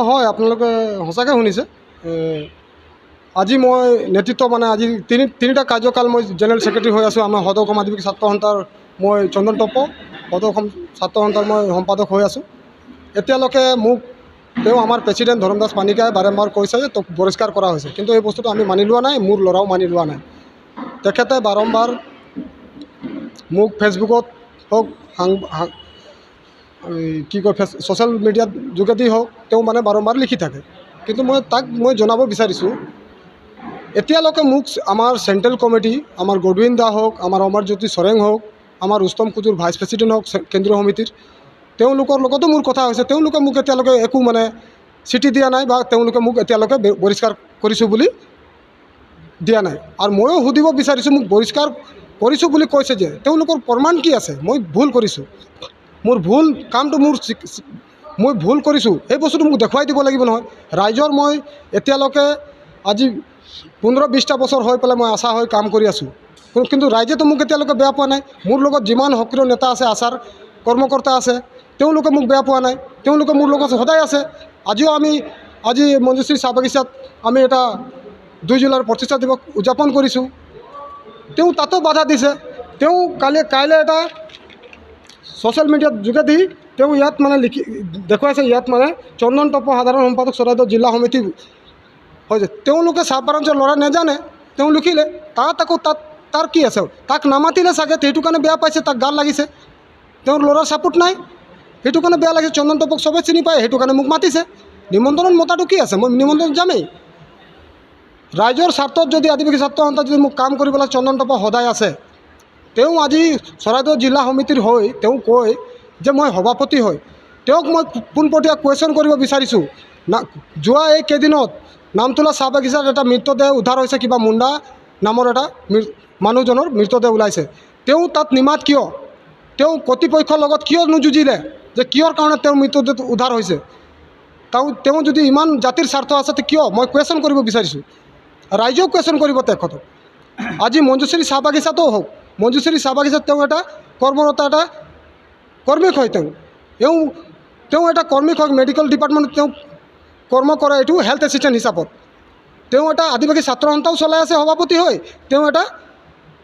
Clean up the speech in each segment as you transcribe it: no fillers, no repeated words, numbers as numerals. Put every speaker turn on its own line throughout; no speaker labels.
হয়, আপোনালোকে সঁচাকৈ শুনিছে। আজি মই নেতৃত্ব মানে আজি তিনিটা কাৰ্যকাল মই জেনেৰেল ছেক্ৰেটাৰী হৈ আছোঁ। আমাৰ সদৌ অসম আদিবাসী ছাত্ৰ সন্থাৰ মই চন্দন টপ্প, সদৌ অসম ছাত্ৰ সন্থাৰ মই সম্পাদক হৈ আছোঁ। এতিয়ালৈকে মোক আমাৰ প্ৰেচিডেণ্ট ধৰ্মদাস পানিকাই বাৰম্বাৰ কৈছে যে তোক বহিষ্কাৰ কৰা হৈছে, কিন্তু এই বস্তুটো আমি মানি লোৱা নাই, মোৰ ল'ৰাও মানি লোৱা নাই। তেখেতে বাৰম্বাৰ মোক ফেচবুকত হওক কি কয় ছ'চিয়েল মিডিয়াৰ যোগেদি হওক মানে বাৰম্বাৰ লিখি থাকে। কিন্তু তাক জনাব বিচাৰিছোঁ, এতিয়ালৈকে মোক আমাৰ চেণ্ট্ৰেল কমিটি, আমাৰ গডৱিন দা হওক, আমাৰ অমৰজ্যোতি চৰেং হওক, আমাৰ উত্তম কুজুৰ ভাইচ প্ৰেচিডেণ্ট হওক কেন্দ্ৰীয় সমিতিৰ, তেওঁলোকৰ লগতো মোৰ কথা হৈছে। তেওঁলোকে মোক এতিয়ালৈকে একো চিঠি দিয়া নাই বা তেওঁলোকে মোক এতিয়ালৈকে বহিষ্কাৰ কৰিছোঁ বুলি দিয়া নাই। আৰু ময়ো সুধিব বিচাৰিছোঁ, মোক বহিষ্কাৰ কৰিছোঁ বুলি কৈছে যে তেওঁলোকৰ প্ৰমাণ কি আছে? মই ভুল কৰিছোঁ, মোৰ ভুল কামটো মই ভুল কৰিছোঁ, সেই বস্তুটো মোক দেখুৱাই দিব লাগিব নহয়। ৰাইজৰ মই এতিয়ালৈকে আজি 15-20টা বছৰ হৈ পেলাই মই আশা হৈ কাম কৰি আছোঁ, কিন্তু ৰাইজেতো মোক এতিয়ালৈকে বেয়া পোৱা নাই। মোৰ লগত যিমান সক্ৰিয় নেতা আছে, আচাৰ কৰ্মকৰ্তা আছে, তেওঁলোকে মোক বেয়া পোৱা নাই, তেওঁলোকে মোৰ লগত সদায় আছে। আজি মঞ্জুশ্ৰী চাহ বাগিচাত আমি এটা 2 জুলাইৰ প্ৰতিষ্ঠা দিৱস উদযাপন কৰিছোঁ, তাতো বাধা দিছে। কাইলৈ এটা ছ'চিয়েল মিডিয়াৰ যোগেদি ইয়াত দেখুৱাইছে, ইয়াত চন্দন টপ্প সাধাৰণ সম্পাদক চৰাইদেউ জিলা সমিতি হৈছে। তেওঁলোকে চাহ বাগিচাৰ ল'ৰা নেজানে, লিখিলে তাৰ কি আছে? তাক নামাতিলে চাগে, সেইটো কাৰণে বেয়া পাইছে, তাক গাল লাগিছে। তেওঁৰ ল'ৰাৰ ছাপোৰ্ট নাই, সেইটো কাৰণে বেয়া লাগিছে। চন্দন টপ্পক চবেই চিনি পায়, সেইটো কাৰণে মোক মাতিছে। নিমন্ত্ৰণ মতাটো কি আছে? মই নিমন্ত্ৰণ যামেই। ৰাইজৰ স্বাৰ্থত যদি আদিবাসী ছাত্ৰ সন্থাত যদি মোক কাম কৰিবলৈ চন্দন টপ্প সদায় আছে, আজি চৰাইদেউ জিলা সমিতিৰ হৈ কয় যে মই সভাপতি হয়, মই পোনপটীয়া কুৱেশ্যন কৰিব বিচাৰিছোঁ। যোৱা এই কেইদিনত নামতোলা চাহ বাগিচাত এটা মৃতদেহ উদ্ধাৰ হৈছে, কিবা মুণ্ডা নামৰ এটা মানুহজনৰ মৃতদেহ ওলাইছে। তাত নিমাত কিয়? কৰ্তৃপক্ষৰ লগত কিয় নুযুঁজিলে যে কিহৰ কাৰণে মৃতদেহ উদ্ধাৰ হৈছে? যদি ইমান জাতিৰ স্বাৰ্থ আছে কিয়? মই কুৱেশ্যন কৰিব বিচাৰিছোঁ। ৰাইজেও কুৱেশ্যন কৰিব তেখেতক। আজি মঞ্জুশ্ৰী চাহ বাগিচাতো হওক, মঞ্জুশ্ৰী চাহ বাগিচাত এটা কৰ্মৰত এটা কৰ্মীক হয়। এটা কৰ্মীক হয়, মেডিকেল ডিপাৰ্টমেণ্টত কৰ্ম কৰে, এইটো হেল্থ এছিষ্টেণ্ট হিচাপত। এটা আদিবাসী ছাত্ৰ সন্থাও চলাই আছে সভাপতি হৈ, এটা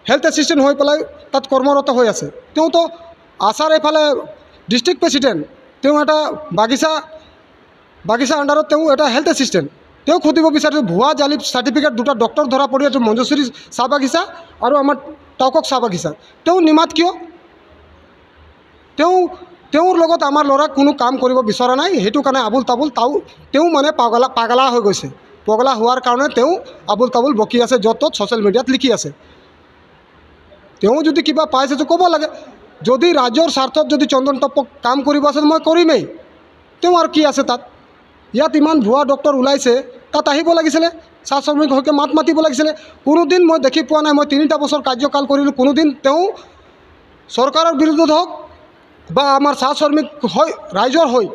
হেল্থ এছিষ্টেণ্ট হৈ পেলাই তাত কৰ্মৰত হৈ আছে। আছাৰ এইফালে ডিষ্ট্ৰিক্ট প্ৰেচিডেণ্ট, এটা বাগিচা আণ্ডাৰত এটা হেল্থ এছিষ্টেণ্ট। সুধিব বিচাৰিছোঁ, ভুৱা জালি চাৰ্টিফিকেট 2টা ডক্টৰ ধৰা পৰি এইটো মঞ্জুশ্ৰী চাহ বাগিচা আৰু আমাৰ টাউকক চাহ বাগিচা। নিমাত কিয়? তেওঁৰ লগত আমাৰ ল'ৰাক কোনো কাম কৰিব বিচৰা নাই, সেইটো কাৰণে আবুল তাবুল পাগলা হৈ গৈছে। পগলা হোৱাৰ কাৰণে আবুল তাবুল বকি আছে, য'ত ত'ত ছ'চিয়েল মিডিয়াত লিখি আছে। যদি কিবা পাইছে ক'ব লাগে। যদি ৰাজ্যৰ স্বাৰ্থত যদি চন্দন টপ্পক কাম কৰিব আছে, মই কৰিমেই। আৰু কি আছে তাত? ইয়াত ইমান ভুৱা ডক্টৰ ওলাইছে, তাত আহিব লাগিছিলে, চাহ শ্ৰমিক হৈকে মাত মাতিব লাগিছিলে। কোনোদিন মই দেখি পোৱা নাই, মই 3টা বছৰ কাৰ্যকাল কৰিলোঁ, কোনোদিন চৰকাৰৰ বিৰুদ্ধত হওক বা আমাৰ চাহ শ্ৰমিক হৈ ৰাইজৰ হৈ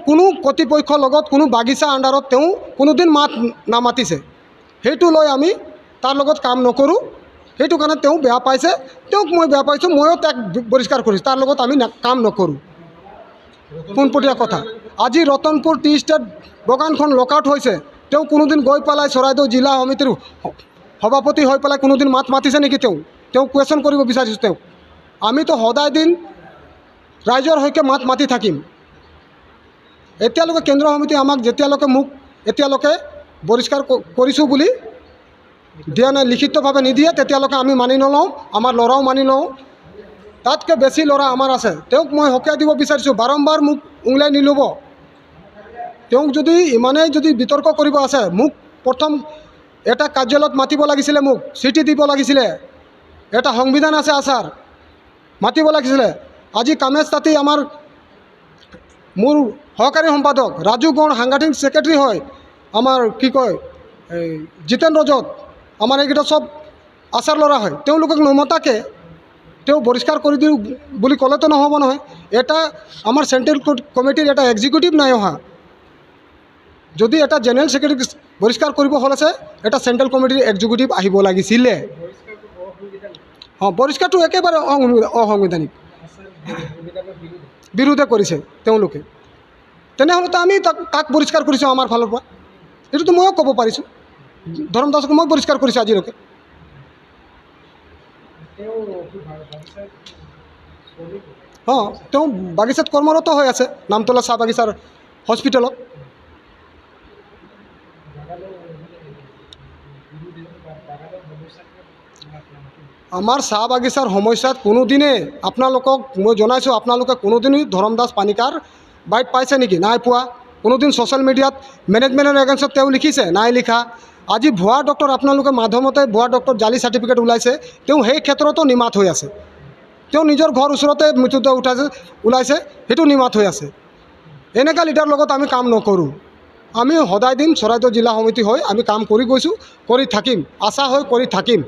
কোনো কৰ্তৃপক্ষৰ লগত কোনো বাগিচা আণ্ডাৰত কোনোদিন মাত নামাতিছে। সেইটো লৈ আমি তাৰ লগত কাম নকৰোঁ। সেইটো কাৰণে বেয়া পাইছে, মই বেয়া পাইছোঁ, ময়ো তাক বহিষ্কাৰ কৰিছোঁ। তাৰ লগত আমি কাম নকৰোঁ, পোনপটীয়া কথা। আজি ৰতনপুৰ টি ষ্টেট বাগানখন লকআউট হৈছে, কোনোদিন গৈ পেলাই চৰাইদেউ জিলা সমিতিৰ সভাপতি হৈ পেলাই কোনোদিন মাত মাতিছে নেকি? কুৱেশ্যন কৰিব বিচাৰিছোঁ। আমিতো সদায় দিন ৰাইজৰ হৈকে মাত মাতি থাকিম। এতিয়ালৈকে কেন্দ্ৰীয় সমিতি আমাক এতিয়ালৈকে বহিষ্কাৰ কৰিছোঁ বুলি দিয়া নাই, লিখিতভাৱে নিদিয়ে, তেতিয়ালৈকে আমি মানি নলওঁ, আমাৰ ল'ৰাও মানি লওঁ। তাতকৈ বেছি ল'ৰা আমাৰ আছে, মই সকীয়াই দিব বিচাৰিছোঁ। বাৰম্বাৰ মোক উংলাই নিল'ব। যদি ইমানেই বিতৰ্ক কৰিব আছে, মোক প্ৰথম এটা কাৰ্যালয়ত মাতিব লাগিছিলে, মোক চিঠি দিব লাগিছিলে, এটা সংবিধান আছে আচাৰ, মাতিব লাগিছিলে। আজি কামেশ তাঁতী মোৰ সহকাৰী সম্পাদক, ৰাজু গড় সাংগঠনিক ছেক্ৰেটাৰী হয়, আমাৰ কি কয় জিতেন ৰজত, আমাৰ এইকেইটা চব আচাৰ ল'ৰা হয়। তেওঁলোকক নমতাকৈ বহিষ্কাৰ কৰি দিওঁ বুলি ক'লেতো নহ'ব নহয়। আমাৰ চেণ্ট্ৰেল কমিটিৰ এটা এক্সিকিউটিভ নাই অহা। যদি এটা জেনেৰেল ছেক্ৰেটাৰীক বহিষ্কাৰ কৰিব হ'ল আছে, এটা চেণ্ট্ৰেল কমিটিৰ এক্সিকিউটিভ আহিব লাগিছিলে। বহিষ্কাৰটো একেবাৰে অসাংবিধানিক, বিৰোধে কৰিছে তেওঁলোকে। তেনেহ'লেতো আমি তাক পৰিষ্কাৰ কৰিছোঁ আমাৰ ফালৰ পৰা, এইটোতো ময়ো ক'ব পাৰিছোঁ। ধৰম দাসক মই পৰিষ্কাৰ কৰিছোঁ আজিলৈকে। অঁ, তেওঁ বাগিচাত কৰ্মৰত হৈ আছে নামতলা চাহ বাগিচাৰ হস্পিটেলত। আমাৰ চাহ বাগিচাৰ সমস্যাত কোনোদিনে আপোনালোকক মই জনাইছোঁ, আপোনালোকে কোনোদিনেই ধৰম দাস পানিকাৰ বাইট পাইছে নেকি? নাই পোৱা। কোনোদিন ছ'চিয়েল মিডিয়াত মেনেজমেণ্টৰ এগেইনষ্টত তেওঁ লিখিছে? নাই লিখা। আজি ভুৱা ডক্টৰ আপোনালোকে মাধমতে ভুৱা ডক্টৰ জালি চাৰ্টিফিকেট ওলাইছে, তেওঁ সেই ক্ষেত্ৰতো নিমাত হৈ আছে। তেওঁ নিজৰ ঘৰ ওচৰতে মৃত্যুদেহ ওলাইছে, সেইটো নিমাত হৈ আছে। এনেকুৱা লিডাৰৰ লগত আমি কাম নকৰোঁ। আমি সদায় দিন চৰাইদেউ জিলা সমিতি হৈ আমি কাম কৰি গৈছোঁ, কৰি থাকিম, আশা হৈ কৰি থাকিম।